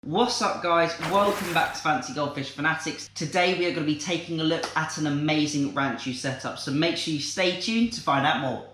What's up guys, welcome back to Fancy Goldfish Fanatics. Today we are going to be taking a look at an amazing Ranchu setup, so make sure you stay tuned to find out more.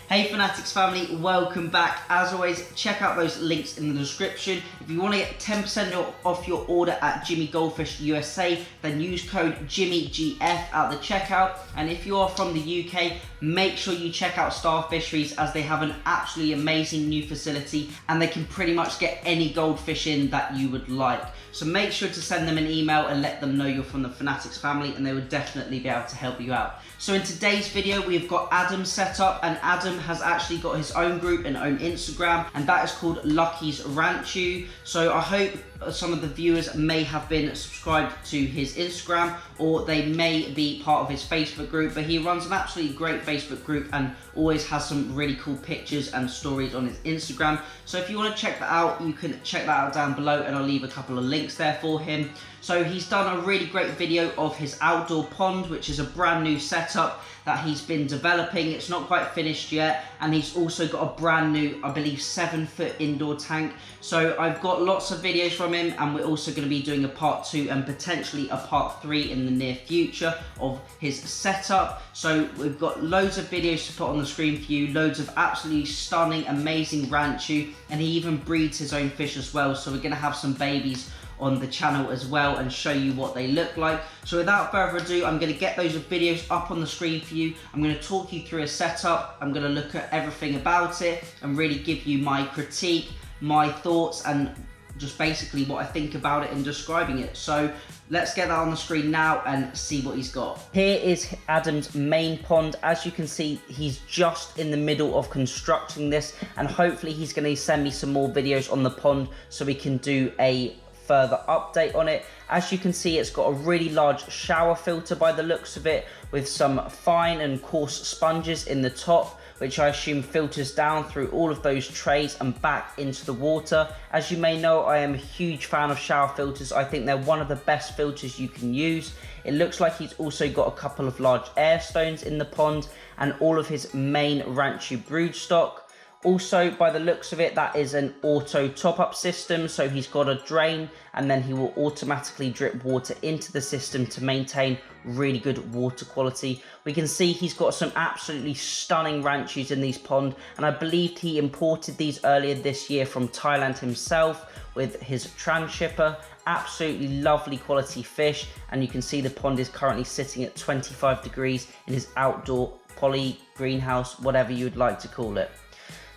Hey Fanatics family, welcome back. As always, check out those links in the description. If you want to get 10% off your order at Jimmy Goldfish USA, then use code JimmyGF at the checkout. And if you are from the UK, make sure you check out Star Fisheries, as they have an absolutely amazing new facility and they can pretty much get any goldfish in that you would like. So make sure to send them an email and let them know you're from the Fanatics family, and they would definitely be able to help you out. So in today's video, we've got Adam set up, and Adam has actually got his own group and own Instagram, and that is called Lucky's Ranchu. So I hope some of the viewers may have been subscribed to his Instagram, or they may be part of his Facebook group, but he runs an absolutely great Facebook group and always has some really cool pictures and stories on his Instagram. So if you want to check that out, you can check that out down below, and I'll leave a couple of links there for him. So he's done a really great video of his outdoor pond, which is a brand new setup that he's been developing. It's not quite finished yet, and he's also got a brand new, I believe, 7-foot indoor tank. So I've got lots of videos from him, and we're also going to be doing a part 2 and potentially a part 3 in the near future of his setup. So we've got loads of videos to put on the screen for you, loads of absolutely stunning, amazing Ranchu, and he even breeds his own fish as well. So we're going to have some babies on the channel as well and show you what they look like. So without further ado, I'm going to get those videos up on the screen for you. I'm going to talk you through a setup. I'm going to look at everything about it and really give you my critique, my thoughts, and just basically what I think about it and describing it. So let's get that on the screen now and see what he's got. Here is Adam's main pond. As you can see, he's just in the middle of constructing this, and hopefully he's going to send me some more videos on the pond so we can do a further update on it. As you can see, it's got a really large shower filter by the looks of it, with some fine and coarse sponges in the top, which I assume filters down through all of those trays and back into the water. As you may know, I am a huge fan of shower filters. I think they're one of the best filters you can use. It looks like he's also got a couple of large air stones in the pond and all of his main Ranchu broodstock. Also, by the looks of it, that is an auto top-up system, so he's got a drain and then he will automatically drip water into the system to maintain really good water quality. We can see he's got some absolutely stunning Ranchus in these ponds, and I believed he imported these earlier this year from Thailand himself with his transhipper. Absolutely lovely quality fish, and you can see the pond is currently sitting at 25 degrees in his outdoor poly greenhouse, whatever you would like to call it.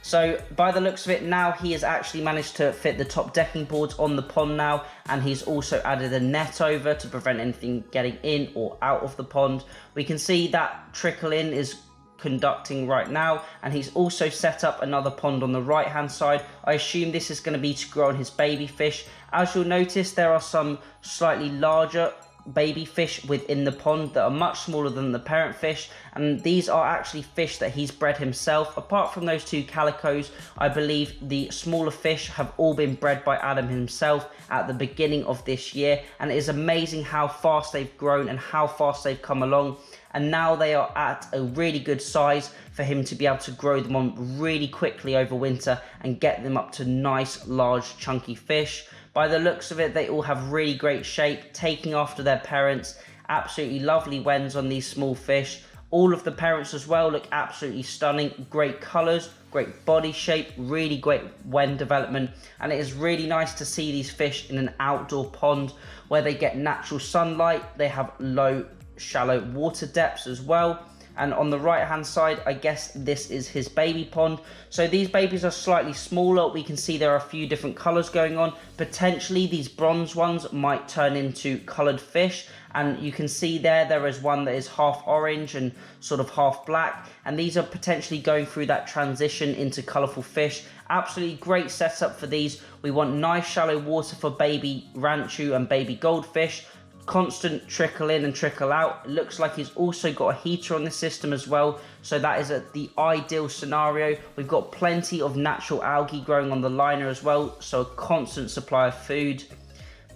So by the looks of it, now he has actually managed to fit the top decking boards on the pond now, and he's also added a net over to prevent anything getting in or out of the pond. We can see that trickle in is conducting right now, and he's also set up another pond on the right hand side. I assume this is going to be to grow on his baby fish. As you'll notice, there are some slightly larger baby fish within the pond that are much smaller than the parent fish, and these are actually fish that he's bred himself. Apart from those two calicos, I believe the smaller fish have all been bred by Adam himself at the beginning of this year, and it is amazing how fast they've grown and how fast they've come along, and now they are at a really good size for him to be able to grow them on really quickly over winter and get them up to nice large chunky fish. By the looks of it, they all have really great shape, taking after their parents. Absolutely lovely wens on these small fish. All of the parents as well look absolutely stunning. Great colours, great body shape, really great wen development. And it is really nice to see these fish in an outdoor pond where they get natural sunlight. They have low, shallow water depths as well. And on the right hand side, I guess this is his baby pond. So these babies are slightly smaller. We can see there are a few different colors going on. Potentially these bronze ones might turn into colored fish, and you can see there is one that is half orange and sort of half black, and these are potentially going through that transition into colorful fish. Absolutely great setup for these. We want nice shallow water for baby Ranchu and baby goldfish, constant trickle in and trickle out. It looks like he's also got a heater on the system as well, so that is the ideal scenario. We've got plenty of natural algae growing on the liner as well, so a constant supply of food.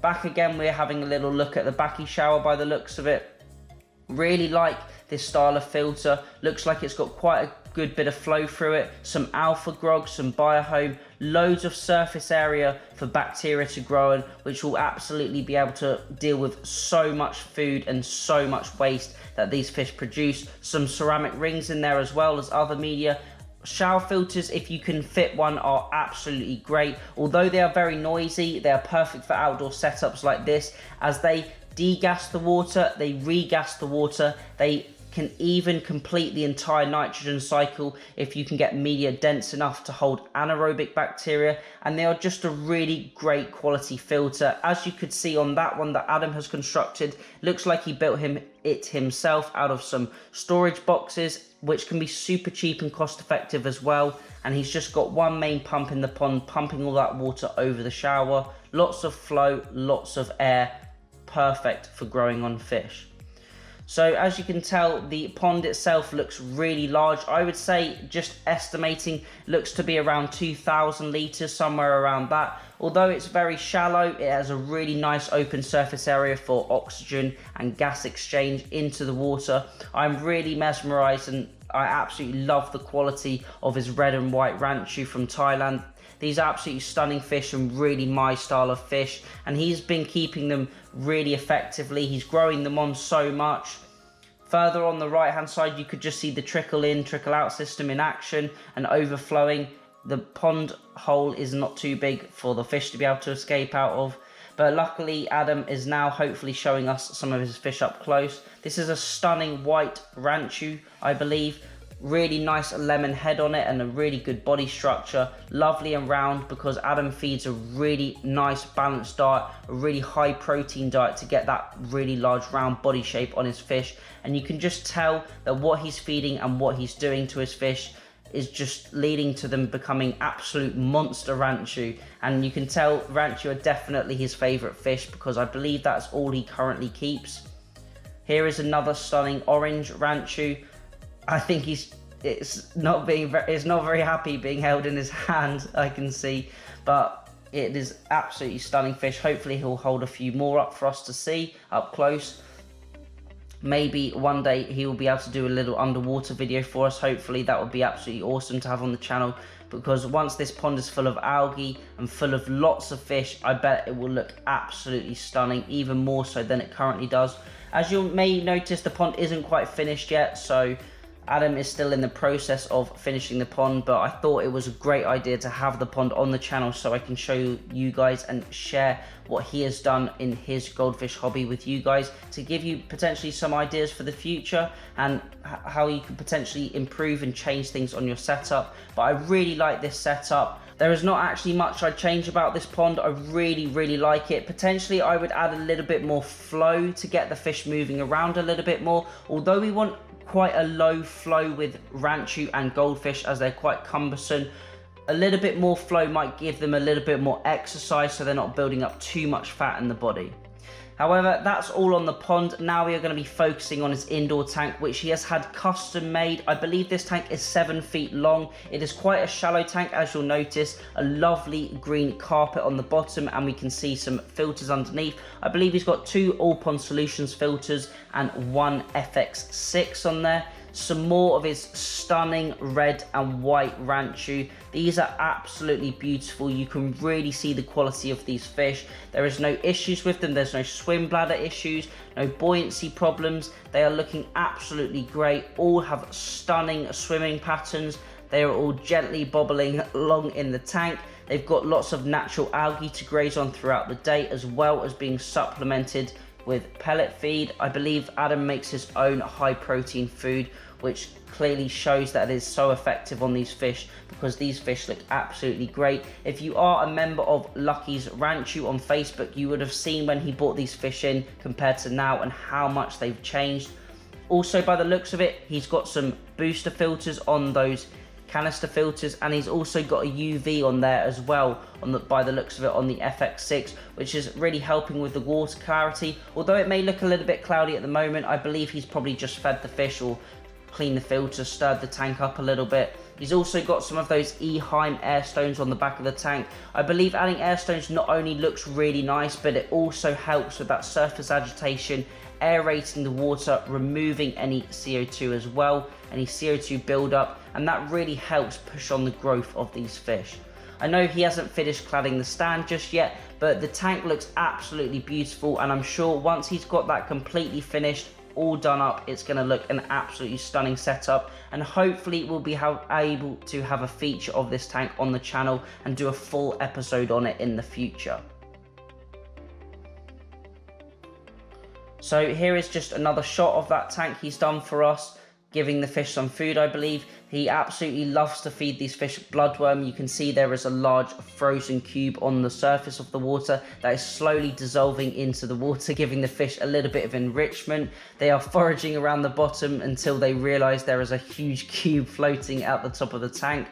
Back again, we're having a little look at the backy shower by the looks of it. Really like this style of filter. Looks like it's got quite a good bit of flow through it, some alpha grog, some biohome, loads of surface area for bacteria to grow in, which will absolutely be able to deal with so much food and so much waste that these fish produce. Some ceramic rings in there as well as other media. Shower filters, if you can fit one, are absolutely great. Although they are very noisy, they are perfect for outdoor setups like this, as they degas the water, they regas the water, they can even complete the entire nitrogen cycle if you can get media dense enough to hold anaerobic bacteria, and they are just a really great quality filter. As you could see on that one that Adam has constructed, looks like he built it himself out of some storage boxes, which can be super cheap and cost effective as well. And he's just got one main pump in the pond pumping all that water over the shower. Lots of flow, lots of air, perfect for growing on fish. So as you can tell, the pond itself looks really large. I would say, just estimating, looks to be around 2,000 litres, somewhere around that. Although it's very shallow, it has a really nice open surface area for oxygen and gas exchange into the water. I'm really mesmerised, and I absolutely love the quality of his red and white Ranchu from Thailand. These are absolutely stunning fish and really my style of fish, and he's been keeping them really effectively. He's growing them on so much. Further on the right hand side, you could just see the trickle in, trickle out system in action and overflowing. The pond hole is not too big for the fish to be able to escape out of, but luckily Adam is now hopefully showing us some of his fish up close. This is a stunning white Ranchu, I believe. Really nice lemon head on it and a really good body structure, lovely and round, because Adam feeds a really nice balanced diet, a really high protein diet to get that really large round body shape on his fish. And you can just tell that what he's feeding and what he's doing to his fish is just leading to them becoming absolute monster Ranchu. And you can tell Ranchu are definitely his favourite fish, because I believe that's all he currently keeps. Here is another stunning orange Ranchu. I think it's not very happy being held in his hand, I can see, but it is absolutely stunning fish. Hopefully he'll hold a few more up for us to see up close. Maybe one day he will be able to do a little underwater video for us. Hopefully that would be absolutely awesome to have on the channel, because once this pond is full of algae and full of lots of fish, I bet it will look absolutely stunning, even more so than it currently does. As you may notice, the pond isn't quite finished yet, so Adam is still in the process of finishing the pond, but I thought it was a great idea to have the pond on the channel so I can show you guys and share what he has done in his goldfish hobby with you guys, to give you potentially some ideas for the future and how you could potentially improve and change things on your setup. But I really like this setup. There is not actually much I'd change about this pond. I really like it. Potentially I would add a little bit more flow to get the fish moving around a little bit more, although we want quite a low flow with Ranchu and goldfish as they're quite cumbersome. A little bit more flow might give them a little bit more exercise so they're not building up too much fat in the body. However, that's all on the pond. Now we are going to be focusing on his indoor tank, which he has had custom made. I believe this tank is 7 feet long. It is quite a shallow tank, as you'll notice. A lovely green carpet on the bottom, and we can see some filters underneath. I believe he's got 2 All Pond Solutions filters and 1 FX6 on there. Some more of his stunning red and white Ranchu. These are absolutely beautiful. You can really see the quality of these fish. There is no issues with them. There's no swim bladder issues, no buoyancy problems. They are looking absolutely great. All have stunning swimming patterns. They are all gently bobbling along in the tank. They've got lots of natural algae to graze on throughout the day, as well as being supplemented with pellet feed. I believe Adam makes his own high protein food, which clearly shows that it is so effective on these fish, because these fish look absolutely great. If you are a member of Lucky's Ranchu on Facebook, you would have seen when he brought these fish in compared to now and how much they've changed. Also, by the looks of it, he's got some booster filters on those canister filters, and he's also got a UV on there as well, by the looks of it, on the FX6, which is really helping with the water clarity. Although it may look a little bit cloudy at the moment, I believe he's probably just fed the fish or cleaned the filter, stirred the tank up a little bit. He's also got some of those Eheim air stones on the back of the tank. I believe adding air stones not only looks really nice, but it also helps with that surface agitation, aerating the water, removing any CO2 as well, any CO2 buildup, and that really helps push on the growth of these fish. I know he hasn't finished cladding the stand just yet, but the tank looks absolutely beautiful, and I'm sure once he's got that completely finished, all done up, it's going to look an absolutely stunning setup, and hopefully we'll be able to have a feature of this tank on the channel and do a full episode on it in the future. So here is just another shot of that tank he's done for us, giving the fish some food, I believe. He absolutely loves to feed these fish bloodworm. You can see there is a large frozen cube on the surface of the water that is slowly dissolving into the water, giving the fish a little bit of enrichment. They are foraging around the bottom until they realize there is a huge cube floating at the top of the tank.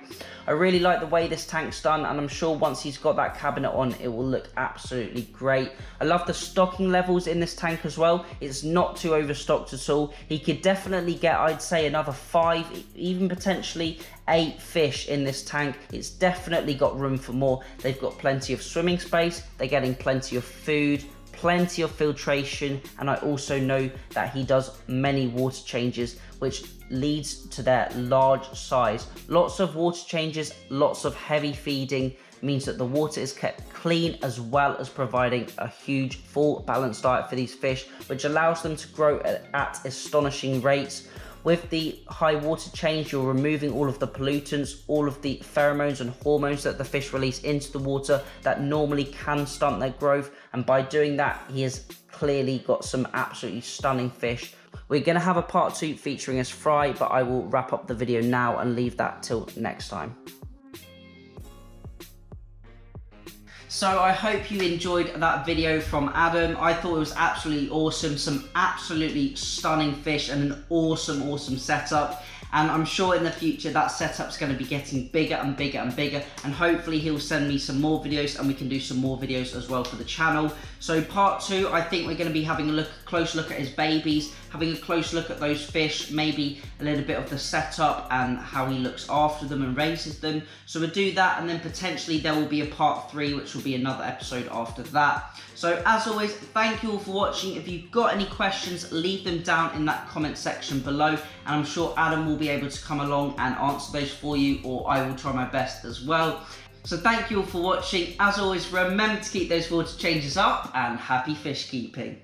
I really like the way this tank's done, and I'm sure once he's got that cabinet on, it will look absolutely great. I love the stocking levels in this tank as well. It's not too overstocked at all. He could definitely get, I'd say, another 5, even potentially 8 fish in this tank. It's definitely got room for more. They've got plenty of swimming space, they're getting plenty of food, plenty of filtration, and I also know that he does many water changes, which leads to their large size. Lots of water changes, lots of heavy feeding means that the water is kept clean, as well as providing a huge full balanced diet for these fish, which allows them to grow at astonishing rates. With the high water change, you're removing all of the pollutants, all of the pheromones and hormones that the fish release into the water that normally can stunt their growth, and by doing that, he has clearly got some absolutely stunning fish. We're going to have a part 2 featuring his fry, but I will wrap up the video now and leave that till next time. So I hope you enjoyed that video from Adam. I thought it was absolutely awesome. Some absolutely stunning fish and an awesome setup. And I'm sure in the future that setup's going to be getting bigger and bigger and bigger. And hopefully he'll send me some more videos and we can do some more videos as well for the channel. So part 2, I think we're going to be having a close look at his babies, having a close look at those fish, maybe a little bit of the setup and how he looks after them and raises them. So we'll do that, and then potentially there will be a part 3, which will be another episode after that. So as always, thank you all for watching. If you've got any questions, leave them down in that comment section below, and I'm sure Adam will be able to come along and answer those for you, or I will try my best as well. So thank you all for watching. As always, remember to keep those water changes up, and happy fish keeping.